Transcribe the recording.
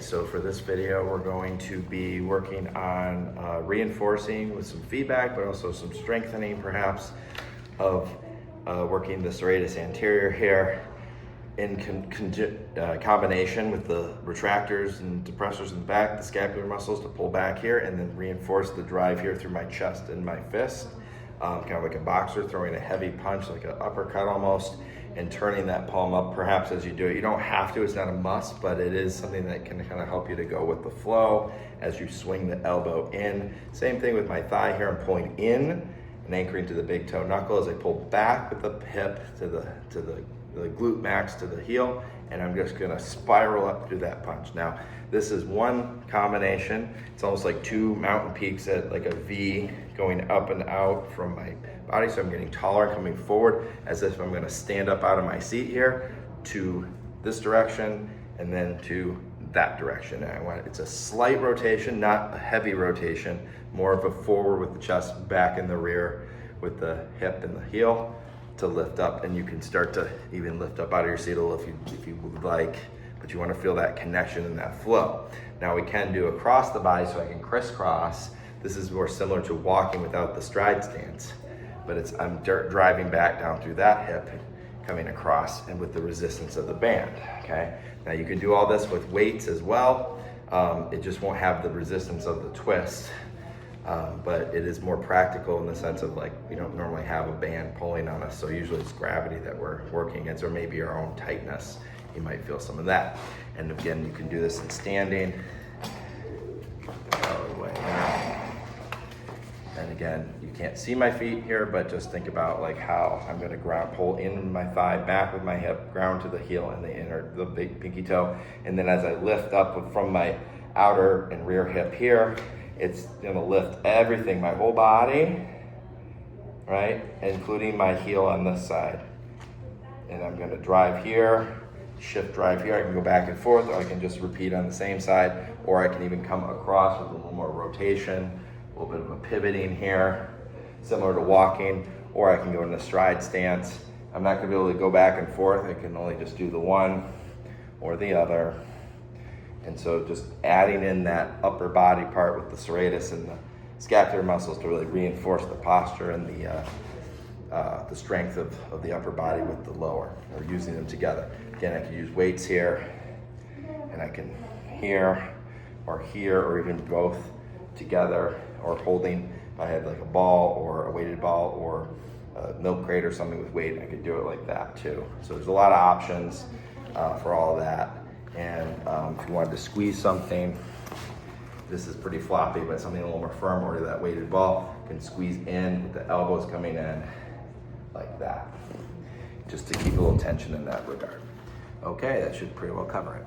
So for this video, we're going to be working on reinforcing with some feedback, but also some strengthening perhaps of working the serratus anterior here in combination with the retractors and depressors in the back, the scapular muscles to pull back here, and then reinforce the drive here through my chest and my fist, kind of like a boxer throwing a heavy punch, like an uppercut almost, and turning that palm up perhaps as you do it. You don't have to, it's not a must, but it is something that can kind of help you to go with the flow as you swing the elbow in. Same thing with my thigh here, I'm pulling in and anchoring to the big toe knuckle as I pull back with the hip to the glute max to the heel, and I'm just gonna spiral up through that punch. Now, this is one combination. It's almost like two mountain peaks at like a V going up and out from my body. So I'm getting taller and coming forward as if I'm gonna stand up out of my seat here to this direction and then to that direction. And it's a slight rotation, not a heavy rotation, more of a forward with the chest back in the rear with the hip and the heel to lift up, and you can start to even lift up out of your seat a little if you would like, but you want to feel that connection and that flow. Now we can do across the body, so I can crisscross. This is more similar to walking without the stride stance, but I'm driving back down through that hip, coming across, and with the resistance of the band, okay? Now you can do all this with weights as well. It just won't have the resistance of the twist. But it is more practical in the sense of like, we don't normally have a band pulling on us, so usually it's gravity that we're working against, or maybe our own tightness. You might feel some of that. And again, you can do this in standing. All the way down. And again, you can't see my feet here, but just think about like how I'm gonna pull in my thigh, back with my hip, ground to the heel and the big pinky toe. And then as I lift up from my outer and rear hip here, it's gonna lift everything, my whole body, right? Including my heel on this side. And I'm gonna drive here, shift drive here. I can go back and forth, or I can just repeat on the same side, or I can even come across with a little more rotation, a little bit of a pivoting here, similar to walking, or I can go in a stride stance. I'm not gonna be able to go back and forth. I can only just do the one or the other. And so just adding in that upper body part with the serratus and the scapular muscles to really reinforce the posture and the strength of the upper body with the lower, or using them together. Again, I can use weights here, and I can here, or even both together, or holding. If I had like a ball or a weighted ball or a milk crate or something with weight, I could do it like that too. So there's a lot of options for all of that. And if you wanted to squeeze something, this is pretty floppy, but something a little more firm, or that weighted ball, can squeeze in with the elbows coming in like that, just to keep a little tension in that regard. Okay, that should pretty well cover it.